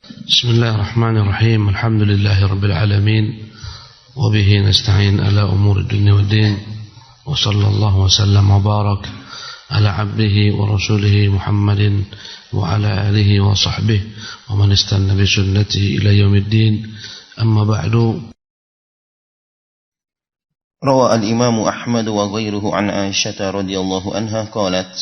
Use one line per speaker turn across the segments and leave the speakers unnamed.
بسم الله الرحمن الرحيم. الحمد لله رب العالمين وبه نستعين على أمور الدنيا والدين وصلى الله وسلم وبارك على عبده ورسوله محمد وعلى آله وصحبه ومن استنى بسنته إلى يوم الدين. أما بعد.
روى الإمام أحمد وغيره عن عائشة رضي الله عنها قالت: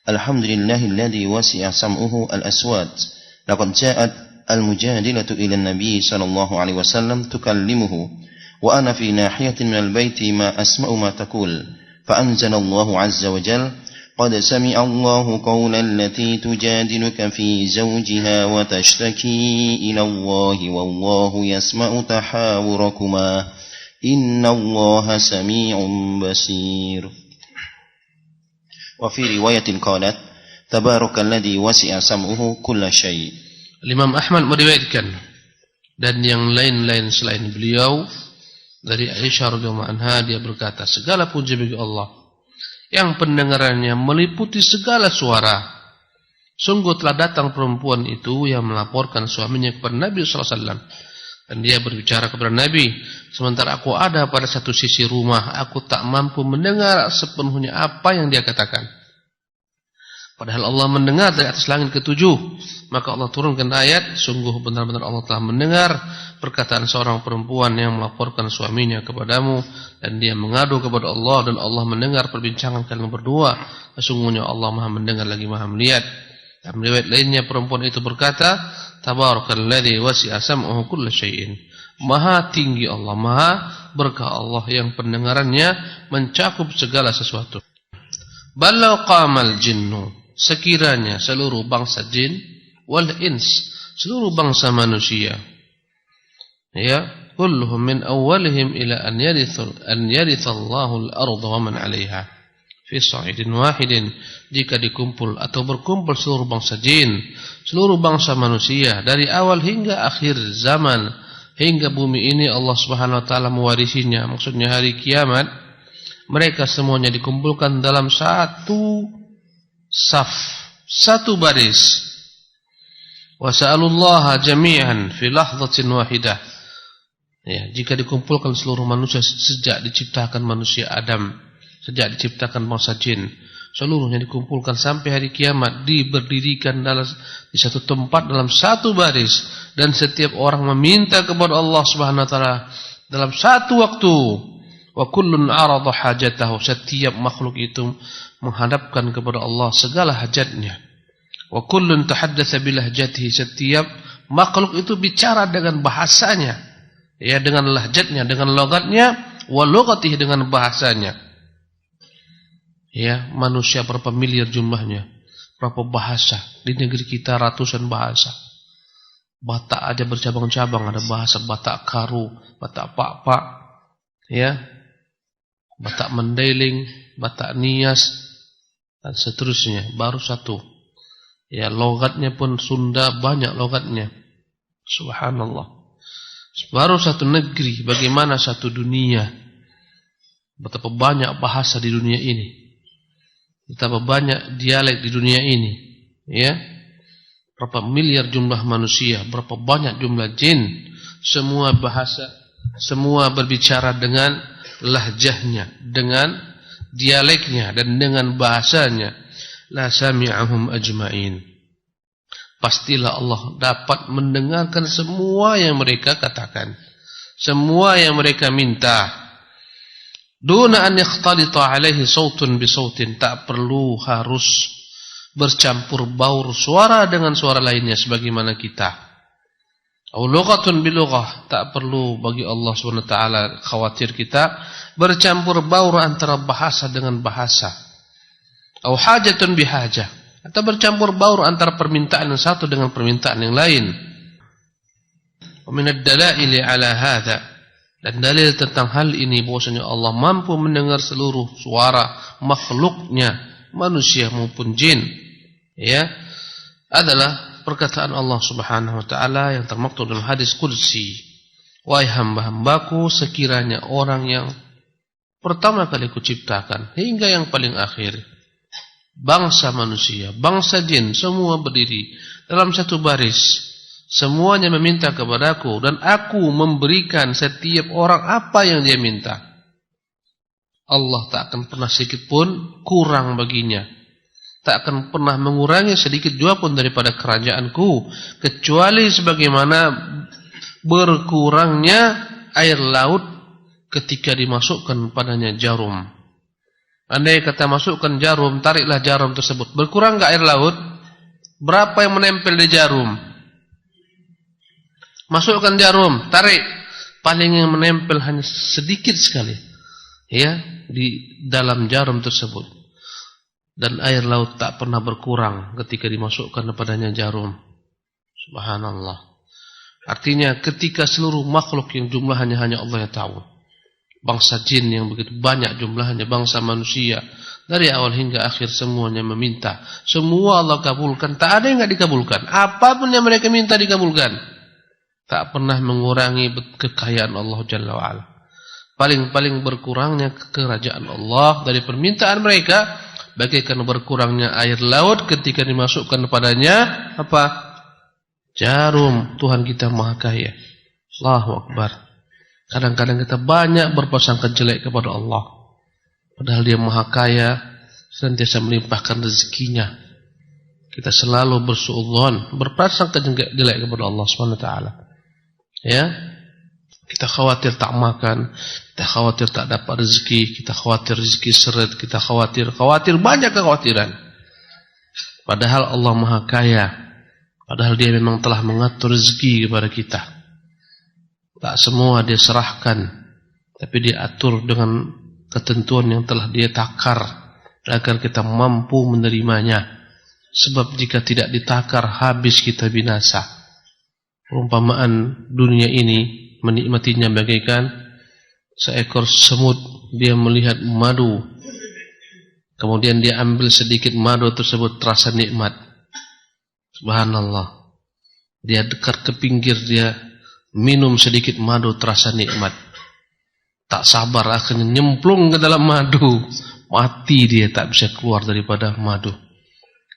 الحمد لله الذي وسع سمعه الأصوات لقد جاءت المجادلة إلى النبي صلى الله عليه وسلم تكلمه وأنا في ناحية من البيت ما أسمع ما تقول، فأنزل الله عز وجل: قد سمع الله قول التي تجادلك في زوجها وتشتكي إلى الله والله يسمع تحاوركما إن الله سميع بصير. وفي رواية قالت: تبارك الذي وسع سمعه كل شيء.
Imam Ahmad meriwayatkan dan yang lain-lain selain beliau dari Aisyah radhiyallahu anha, dia berkata, segala puji bagi Allah yang pendengarannya meliputi segala suara. Sungguh telah datang perempuan itu yang melaporkan suaminya kepada Nabi sallallahu alaihi wasallam, dan dia berbicara kepada Nabi, sementara aku ada pada satu sisi rumah, aku tak mampu mendengar sepenuhnya apa yang dia katakan. Padahal Allah mendengar dari atas langit ketujuh. Maka Allah turunkan ayat, sungguh benar-benar Allah telah mendengar perkataan seorang perempuan yang melaporkan suaminya kepadamu, dan dia mengadu kepada Allah, dan Allah mendengar perbincangan kalian berdua. Sesungguhnya Allah Maha mendengar lagi Maha melihat. Dan riwayat lainnya perempuan itu berkata, Tabarakalladzi wasi'a sam'uhu kulla syai'in. Maha tinggi Allah, maha berkah Allah yang pendengarannya mencakup segala sesuatu. Balau qamal jinnu, sekiranya seluruh bangsa jin, wal ins, seluruh bangsa manusia, ya, kulluhum min awwalihim ila an yarithallahu al-ardha wa man 'alayha fi sa'idin wahidin, jika dikumpul atau berkumpul seluruh bangsa jin, seluruh bangsa manusia dari awal hingga akhir zaman, hingga bumi ini Allah Subhanahu wa taala mewarisinya, maksudnya hari kiamat, mereka semuanya dikumpulkan dalam satu saf, satu baris. Wa sa'alullaha jami'an fi lahzatin wahidah. Ya, jika dikumpulkan seluruh manusia sejak diciptakan manusia Adam, sejak diciptakan bangsa jin, seluruhnya dikumpulkan sampai hari kiamat, diberdirikan di satu tempat dalam satu baris, dan setiap orang meminta kepada Allah Subhanahu wa taala dalam satu waktu. Wa kullun arada hajatahu, setiap makhluk itu menghadapkan kepada Allah segala hajatnya. Wa kullun tahaddatsa bilahjatihi, setiap makhluk itu bicara dengan bahasanya, ya, dengan lahjatnya, dengan logatnya, wa lugatihi, dengan bahasanya. Ya, manusia berapa miliar jumlahnya, berapa bahasa. Di negeri kita ratusan bahasa. Batak aja bercabang-cabang, ada bahasa Batak Karu, Batak Pak-Pak, ya, Batak Mandailing, Batak Nias, dan seterusnya. Baru satu. Ya, logatnya pun Sunda, banyak logatnya. Subhanallah. Baru satu negeri, bagaimana satu dunia. Betapa banyak bahasa di dunia ini. Betapa banyak dialek di dunia ini. Ya. Berapa miliar jumlah manusia, berapa banyak jumlah jin. Semua bahasa, semua berbicara dengan lahjahnya, dengan dialeknya, dan dengan bahasanya. La sami'ahum ajma'in. Pastilah Allah dapat mendengarkan semua yang mereka katakan, semua yang mereka minta. Duna an yakhtalita alaihi sautun bi sautin, tak perlu harus bercampur baur suara dengan suara lainnya sebagaimana kita. Au lughatun bi lughah, tak perlu bagi Allah Subhanahu wa taala khawatir kita bercampur baur antara bahasa dengan bahasa. Au hajatun bi hajah, atau bercampur baur antara permintaan yang satu dengan permintaan yang lain. Wa min ad-dalaili ala hadza, dan dalil tentang hal ini bahwasanya Allah mampu mendengar seluruh suara makhluknya, manusia maupun jin, ya, adalah perkataan Allah Subhanahu wa taala yang termaktub dalam hadis qudsi, wahai hamba-hambaku, sekiranya orang yang pertama kali kuciptakan hingga yang paling akhir, bangsa manusia, bangsa jin, semua berdiri dalam satu baris, Semuanya meminta kepadaku dan aku memberikan setiap orang apa yang dia minta. Allah tak akan pernah sedikit pun kurang baginya. Tak akan pernah mengurangi sedikit jua pun daripada kerajaanku, kecuali sebagaimana berkurangnya air laut ketika dimasukkan padanya jarum. Andai kata masukkan jarum, tariklah jarum tersebut, berkurang enggak air laut? Berapa yang menempel di jarum? Masukkan jarum, tarik, paling yang menempel hanya sedikit sekali, ya, di dalam jarum tersebut. Dan air laut tak pernah berkurang ketika dimasukkan kepadanya jarum. Subhanallah. Artinya ketika seluruh makhluk yang jumlahnya hanya Allah yang tahu, bangsa jin yang begitu banyak jumlahnya, bangsa manusia, dari awal hingga akhir semuanya meminta, semua Allah kabulkan, tak ada yang enggak dikabulkan. Apapun yang mereka minta dikabulkan. Tak pernah mengurangi kekayaan Allah Jalla wa'ala. Paling-paling berkurangnya kerajaan Allah dari permintaan mereka, bagaikan berkurangnya air laut ketika dimasukkan kepadanya apa? Jarum. Tuhan kita Maha Kaya. Allahu Akbar. Kadang-kadang kita banyak berprasangka jelek kepada Allah, padahal Dia Maha Kaya, senantiasa melimpahkan rezekinya. Kita selalu bersuudzon, berprasangka jelek kepada Allah Subhanahu wa taala. Ya, kita khawatir tak makan, kita khawatir tak dapat rezeki, kita khawatir rezeki seret, kita khawatir banyak kekhawatiran. Padahal Allah Maha Kaya, padahal Dia memang telah mengatur rezeki kepada kita. Tak semua Dia serahkan, tapi Dia atur dengan ketentuan yang telah Dia takar agar kita mampu menerimanya. Sebab jika tidak ditakar, habis kita binasa. Perumpamaan dunia ini menikmatinya bagaikan seekor semut. Dia melihat madu, kemudian dia ambil sedikit madu tersebut, terasa nikmat. Subhanallah. Dia dekat ke pinggir, dia minum sedikit madu, terasa nikmat. Tak sabar akhirnya nyemplung ke dalam madu, mati dia, tak bisa keluar daripada madu.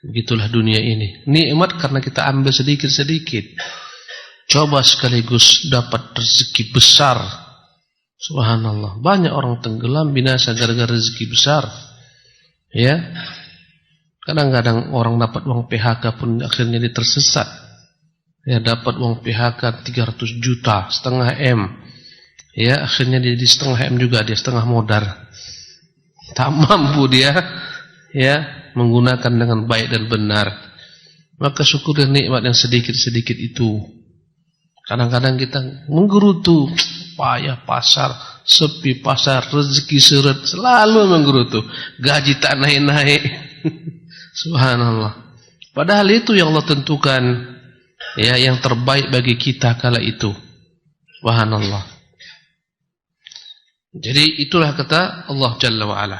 Begitulah dunia ini, nikmat karena kita ambil sedikit-sedikit. Coba sekaligus dapat rezeki besar. Subhanallah. Banyak orang tenggelam binasa gara-gara rezeki besar. Ya. Kadang-kadang orang dapat uang PHK pun akhirnya dia tersesat. Ya, dapat uang PHK 300 juta, setengah M. Ya, akhirnya dia di setengah M juga, dia setengah modar. Tak mampu dia, ya, menggunakan dengan baik dan benar. Maka syukur nikmat yang sedikit-sedikit itu. Kadang-kadang kita menggerutu, payah pasar, sepi pasar, rezeki seret, selalu menggerutu, gaji tak naik-naik. Subhanallah. Padahal itu yang Allah tentukan, ya, yang terbaik bagi kita kala itu. Subhanallah. Jadi itulah kata Allah Jalla wa'ala.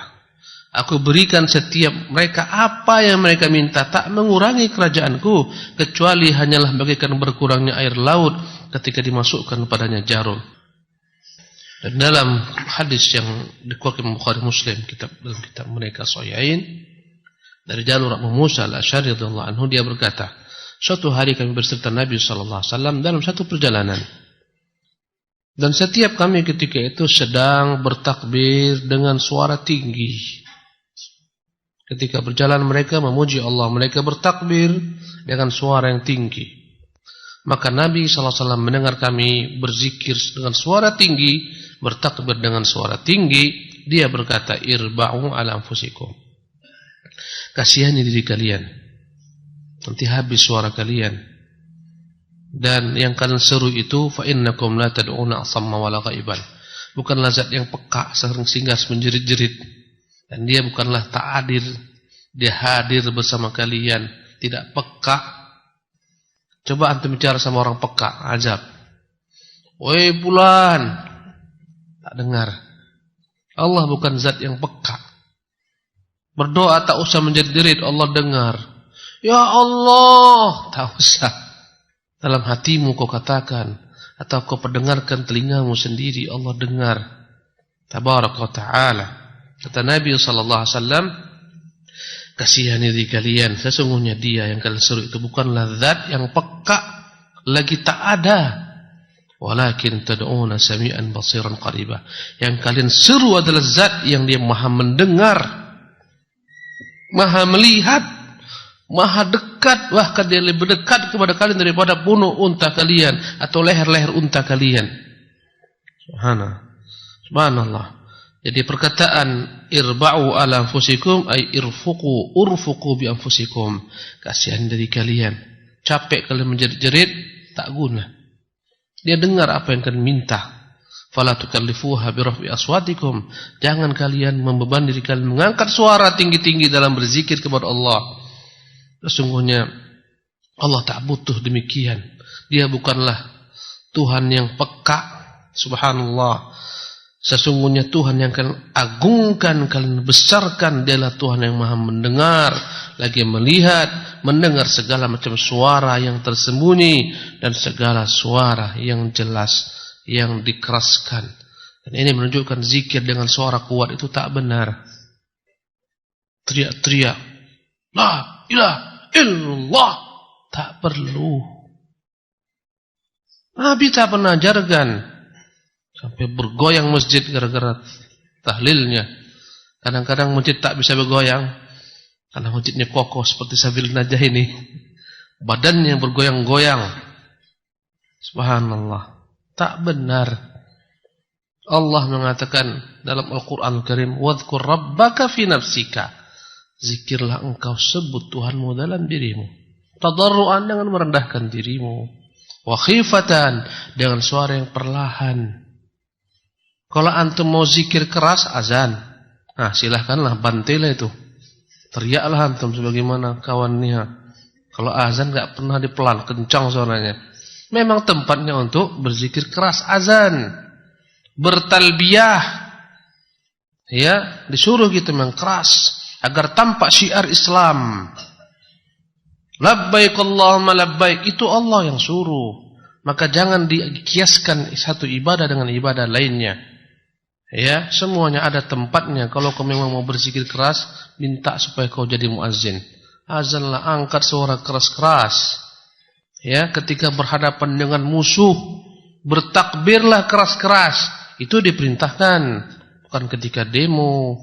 Aku berikan setiap mereka apa yang mereka minta, tak mengurangi kerajaanku, kecuali hanyalah bagaikan berkurangnya air laut ketika dimasukkan padanya jarum. Dan dalam hadis yang dikeluarkan Bukhari Muslim, dalam kitab mereka Sahihain, dari jalur Abu Musa al-Asy'ari radhiyallahu anhu, dia berkata, suatu hari kami berserta Nabi sallallahu alaihi wasallam dalam satu perjalanan. Dan setiap kami ketika itu sedang bertakbir dengan suara tinggi. Ketika berjalan mereka memuji Allah, mereka bertakbir dengan suara yang tinggi. Maka Nabi SAW mendengar kami berzikir dengan suara tinggi, bertakbir dengan suara tinggi. Dia berkata, irba'u ala anfusikum. Kasihani diri kalian, nanti habis suara kalian. Dan yang kalian seru itu, fa innakum la tad'una asamma wala ghaiban. Bukanlah zat yang peka sehingga menjerit-jerit. Dan dia bukanlah tak hadir, dia hadir bersama kalian, tidak peka. Coba antum bicara sama orang peka, ajab. Woi fulan, tak dengar. Allah bukan zat yang peka. Berdoa tak usah menjerit-jerit, Allah dengar. Ya Allah, tak usah. Dalam hatimu kau katakan, atau kau pendengarkan telingamu sendiri, Allah dengar. Tabaraka wa ta'ala. Kata Nabi SAW, kasihani diri kalian, sesungguhnya dia yang kalian seru itu bukanlah zat yang peka lagi tak ada. Walakin tad'una sami'an basiran qaribah. Yang kalian seru adalah zat yang dia maha mendengar, maha melihat, maha dekat, bahkan dia lebih dekat kepada kalian daripada punuk unta kalian atau leher-leher unta kalian. Subhanallah. Jadi perkataan irba'u ala anfusikum ay urfuqu bi anfusikum. Kasihan dari kalian. Capek kalian menjerit-jerit, tak guna. Dia dengar apa yang kalian minta. Fala tukallifuha bi raf'i aswatikum. Jangan kalian membebani diri kalian mengangkat suara tinggi-tinggi dalam berzikir kepada Allah. Sesungguhnya Allah tak butuh demikian. Dia bukanlah Tuhan yang peka. Subhanallah. Sesungguhnya Tuhan yang kalian agungkan, kalian besarkan, dialah Tuhan yang maha mendengar, lagi melihat, mendengar segala macam suara yang tersembunyi dan segala suara yang jelas, yang dikeraskan. Dan ini menunjukkan zikir dengan suara kuat itu tak benar. Teriak-teriak, la ilaha illallah, tak perlu. Nabi tak pernah ajarkan. Sampai bergoyang masjid gara-gara tahlilnya. Kadang-kadang masjid tak bisa bergoyang karena masjidnya kokoh seperti Sabil Najah ini. Badannya bergoyang-goyang. Subhanallah. Tak benar. Allah mengatakan dalam Al-Quran Al-Karim, "Wadhkur rabbaka fi nafsika." Zikirlah engkau sebut Tuhanmu dalam dirimu. Tadarruan, dengan merendahkan dirimu. Wa khifatan, dengan suara yang perlahan. Kalau antum mau zikir keras, azan. Nah, silahkanlah, bantelah itu. Teriaklah antum sebagaimana kawannya. Kalau azan enggak pernah dipelan, kencang suaranya. Memang tempatnya untuk berzikir keras, azan. Bertalbiyah. Ya, disuruh gitu memang keras agar tampak syiar Islam. Labbaik Allahumma labbaik, itu Allah yang suruh. Maka jangan dikiaskan satu ibadah dengan ibadah lainnya. Ya, semuanya ada tempatnya. Kalau kau memang mau berzikir keras, minta supaya kau jadi muazzin. Azanlah, angkat suara keras-keras. Ya, ketika berhadapan dengan musuh, bertakbirlah keras-keras. Itu diperintahkan. Bukan ketika demo.